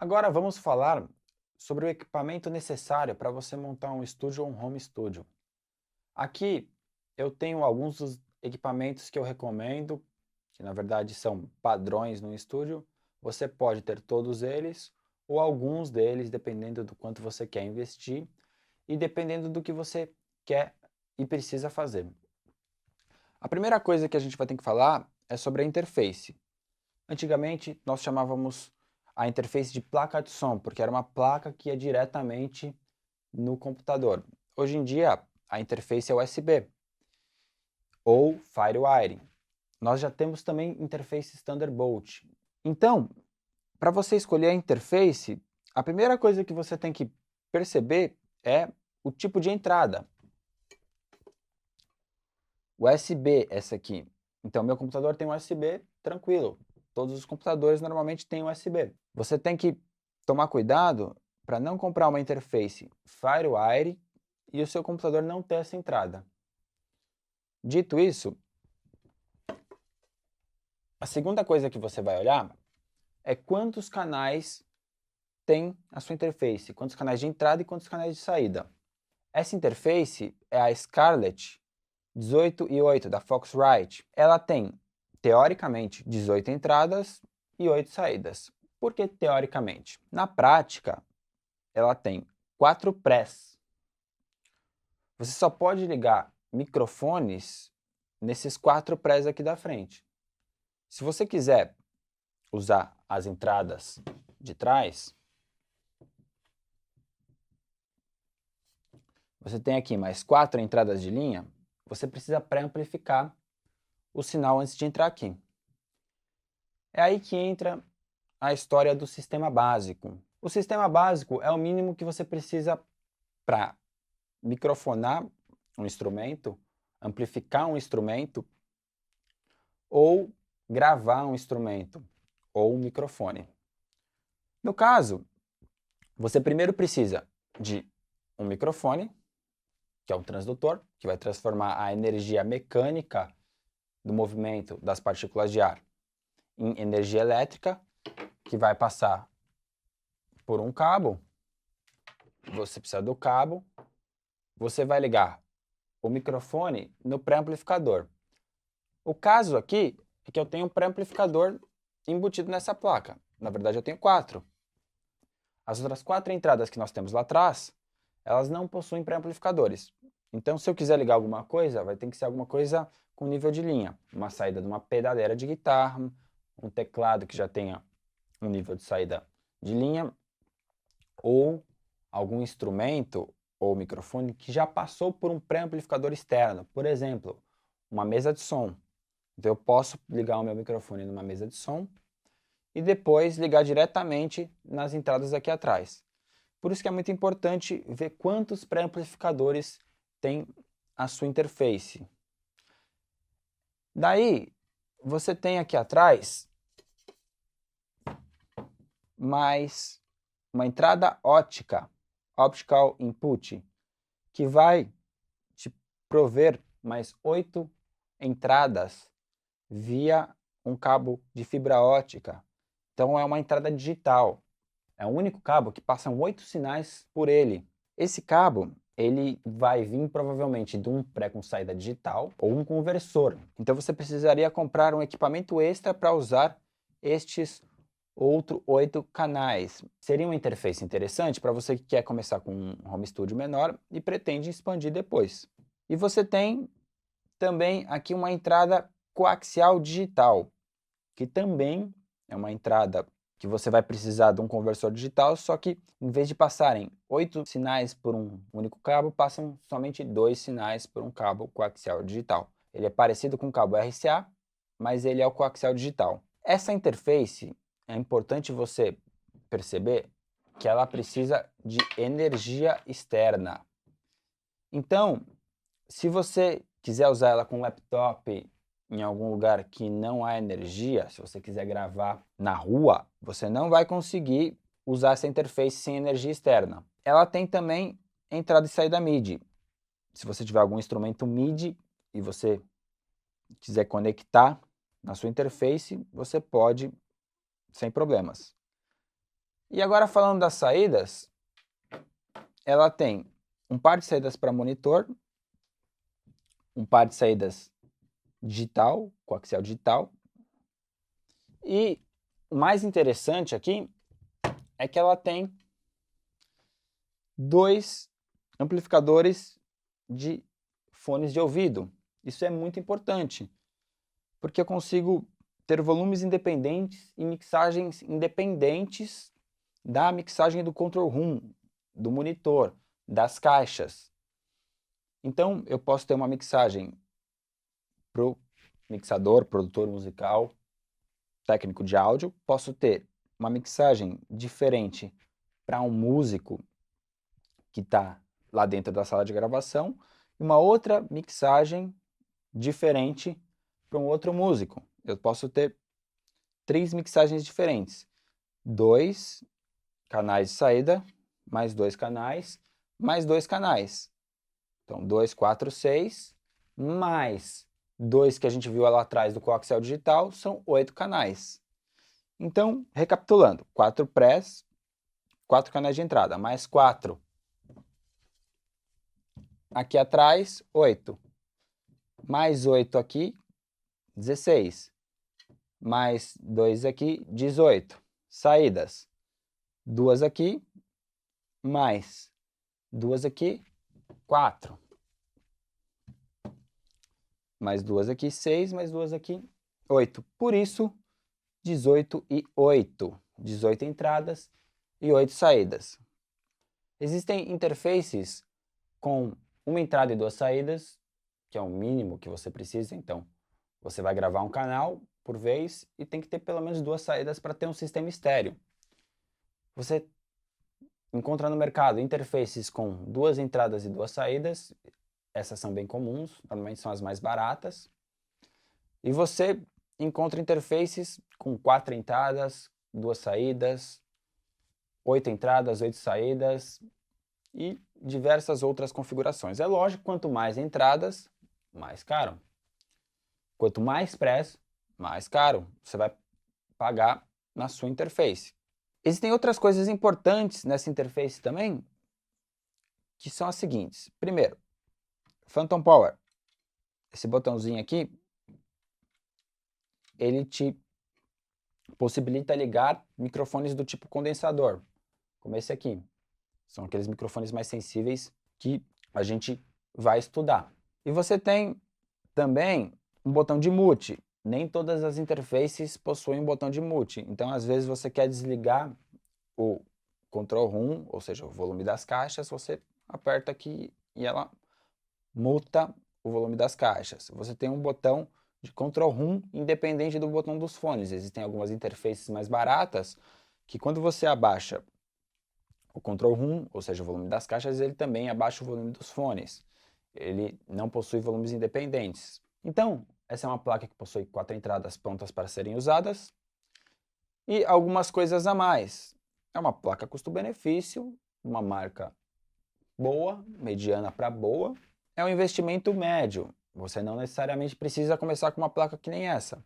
Agora vamos falar sobre o equipamento necessário para você montar um estúdio ou um home studio. Aqui eu tenho alguns dos equipamentos que eu recomendo, que na verdade são padrões no estúdio. Você pode ter todos eles ou alguns deles, dependendo do quanto você quer investir e dependendo do que você quer e precisa fazer. A primeira coisa que a gente vai ter que falar é sobre a interface. Antigamente, nós chamávamos a interface de placa de som, porque era uma placa que ia diretamente no computador. Hoje em dia, a interface é USB ou FireWire. Nós já temos também interfaces Thunderbolt. Então, para você escolher a interface, a primeira coisa que você tem que perceber é o tipo de entrada. USB, essa aqui. Então, meu computador tem USB, tranquilo. Todos os computadores normalmente têm USB. Você tem que tomar cuidado para não comprar uma interface FireWire e o seu computador não ter essa entrada. Dito isso, a segunda coisa que você vai olhar é quantos canais tem a sua interface, quantos canais de entrada e quantos canais de saída. Essa interface é a Scarlett 18/8 da Foxrite. Ela tem, teoricamente, 18 entradas e 8 saídas. Por que teoricamente? Na prática, ela tem 4 prés. Você só pode ligar microfones nesses 4 prés aqui da frente. Se você quiser usar as entradas de trás, você tem aqui mais 4 entradas de linha, você precisa pré-amplificar o sinal antes de entrar aqui. É aí que entra a história do sistema básico. O sistema básico é o mínimo que você precisa para microfonar um instrumento, amplificar um instrumento ou gravar um instrumento ou um microfone. No caso, você primeiro precisa de um microfone, que é um transdutor, que vai transformar a energia mecânica do movimento das partículas de ar em energia elétrica, que vai passar por um cabo. Você precisa do cabo. Você vai ligar o microfone no pré-amplificador. O caso aqui é que eu tenho um pré-amplificador embutido nessa placa. Na verdade, eu tenho 4. As outras 4 entradas que nós temos lá atrás, elas não possuem pré-amplificadores. Então, se eu quiser ligar alguma coisa, vai ter que ser alguma coisa com nível de linha. Uma saída de uma pedaleira de guitarra, um teclado que já tenha um nível de saída de linha, ou algum instrumento ou microfone que já passou por um pré-amplificador externo. Por exemplo, uma mesa de som. Então eu posso ligar o meu microfone numa mesa de som e depois ligar diretamente nas entradas aqui atrás. Por isso que é muito importante ver quantos pré-amplificadores tem a sua interface. Daí, você tem aqui atrás mais uma entrada ótica, optical input, que vai te prover mais 8 entradas via um cabo de fibra ótica. Então é uma entrada digital. É o único cabo que passam 8 sinais por ele. Esse cabo, ele vai vir provavelmente de um pré com saída digital ou um conversor. Então você precisaria comprar um equipamento extra para usar estes outros 8 canais. Seria uma interface interessante para você que quer começar com um home studio menor e pretende expandir depois. E você tem também aqui uma entrada coaxial digital, que também é uma entrada que você vai precisar de um conversor digital, só que em vez de passarem 8 sinais por um único cabo, passam somente 2 sinais por um cabo coaxial digital. Ele é parecido com o cabo RCA, mas ele é o coaxial digital. Essa interface, é importante você perceber que ela precisa de energia externa. Então, se você quiser usar ela com laptop em algum lugar que não há energia, se você quiser gravar na rua, você não vai conseguir usar essa interface sem energia externa. Ela tem também entrada e saída MIDI. Se você tiver algum instrumento MIDI e você quiser conectar na sua interface, você pode sem problemas. E agora falando das saídas, ela tem um par de saídas para monitor, um par de saídas digital, coaxial digital. E o mais interessante aqui é que ela tem 2 amplificadores de fones de ouvido. Isso é muito importante, porque eu consigo ter volumes independentes e mixagens independentes da mixagem do control room, do monitor, das caixas. Então, eu posso ter uma mixagem para o mixador, produtor musical, técnico de áudio, posso ter uma mixagem diferente para um músico que está lá dentro da sala de gravação e uma outra mixagem diferente para um outro músico. Eu posso ter 3 mixagens diferentes. 2 canais de saída, mais 2 canais, mais 2 canais. Então, 2, 4, 6, mais 2 que a gente viu lá atrás do coaxial digital, são 8 canais. Então, recapitulando, 4 prés, 4 canais de entrada, mais 4 aqui atrás, 8. Mais 8 aqui, 16. Mais 2 aqui, 18. Saídas. 2 aqui, mais 2 aqui, 4. Mais 2 aqui, 6. Mais 2 aqui, 8. Por isso, 18 e 8. 18 entradas e 8 saídas. Existem interfaces com uma entrada e 2 saídas, que é o mínimo que você precisa. Então, você vai gravar um canal por vez e tem que ter pelo menos 2 saídas para ter um sistema estéreo. Você encontra no mercado interfaces com 2 entradas e 2 saídas. Essas são bem comuns, normalmente são as mais baratas. E você encontra interfaces com 4 entradas, 2 saídas, 8 entradas, 8 saídas e diversas outras configurações. É lógico, quanto mais entradas, mais caro. Quanto mais press, mais caro você vai pagar na sua interface. Existem outras coisas importantes nessa interface também, que são as seguintes. Primeiro, Phantom Power. Esse botãozinho aqui, ele te possibilita ligar microfones do tipo condensador, como esse aqui. São aqueles microfones mais sensíveis que a gente vai estudar. E você tem também um botão de mute. Nem todas as interfaces possuem um botão de mute. Então, às vezes, você quer desligar o control room, ou seja, o volume das caixas, você aperta aqui e ela muta o volume das caixas. Você tem um botão de control room independente do botão dos fones. Existem algumas interfaces mais baratas que quando você abaixa o control room, ou seja, o volume das caixas, ele também abaixa o volume dos fones. Ele não possui volumes independentes. Então, essa é uma placa que possui 4 entradas prontas para serem usadas e algumas coisas a mais. É uma placa custo-benefício, uma marca boa, mediana para boa. É um investimento médio. Você não necessariamente precisa começar com uma placa que nem essa.